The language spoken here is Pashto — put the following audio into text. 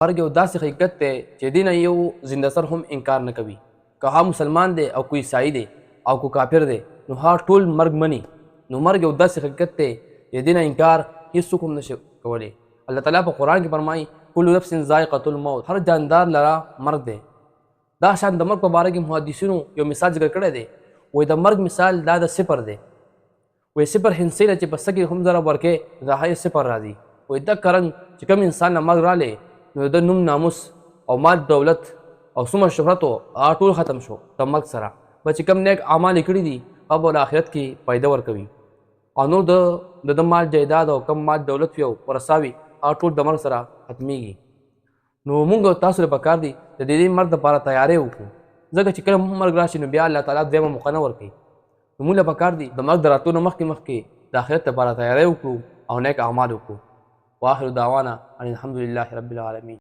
مرګ یو داسې حقیقت دی چې دې نه یو زنده سر هم انکار نه کوي، که هغه مسلمان دی او که عیسائی دی او که کافر دی، نو هغه ټول مرګ مني. نو مرګ یو داسې حقیقت دی چې دې نه انکار هېڅوک هم نشي کولی. الله تعالی په قرآن کې فرمایي کل نفس ذائقة الموت، هر جاندار لره مرګ دی. دا شان د مرګ په باره کې محدثینو یو مثال ذکر کړی دی، وایي د مرګ مثال دا د صفر دی. وایي صفر هندسې له چې په څه کې هم ضرب ورکې د هغه صفر راځي. وایي دک رنګ چې کوم انسان نه مرګ رالی نو د نوم ناموس او مال دولت او څومره شهرت و هغه ټول ختم شو د مرګ سره. به چې کوم نیک اعمال یې کړي دي هغه به آخرت کې فایده ورکوي، او نور د مال جایداد او کم مال دولت وي او ورثاوي هغه ټول د مرګ سره ختمیږي. نو موږ تاسو ته پکار دي د دې مرګ دپاره تیاری وکړو، ځکه چې کله مرګ راشي نو بیا الله تعالی دویمه موقع نه ورکوي. نو موږ له پکار دي د مرګ د راتلو نه مخکې د آخرت دپاره تیاری وکړو او نیک اعمال وکړو. واخر دعوانا ان الحمد لله رب العالمین.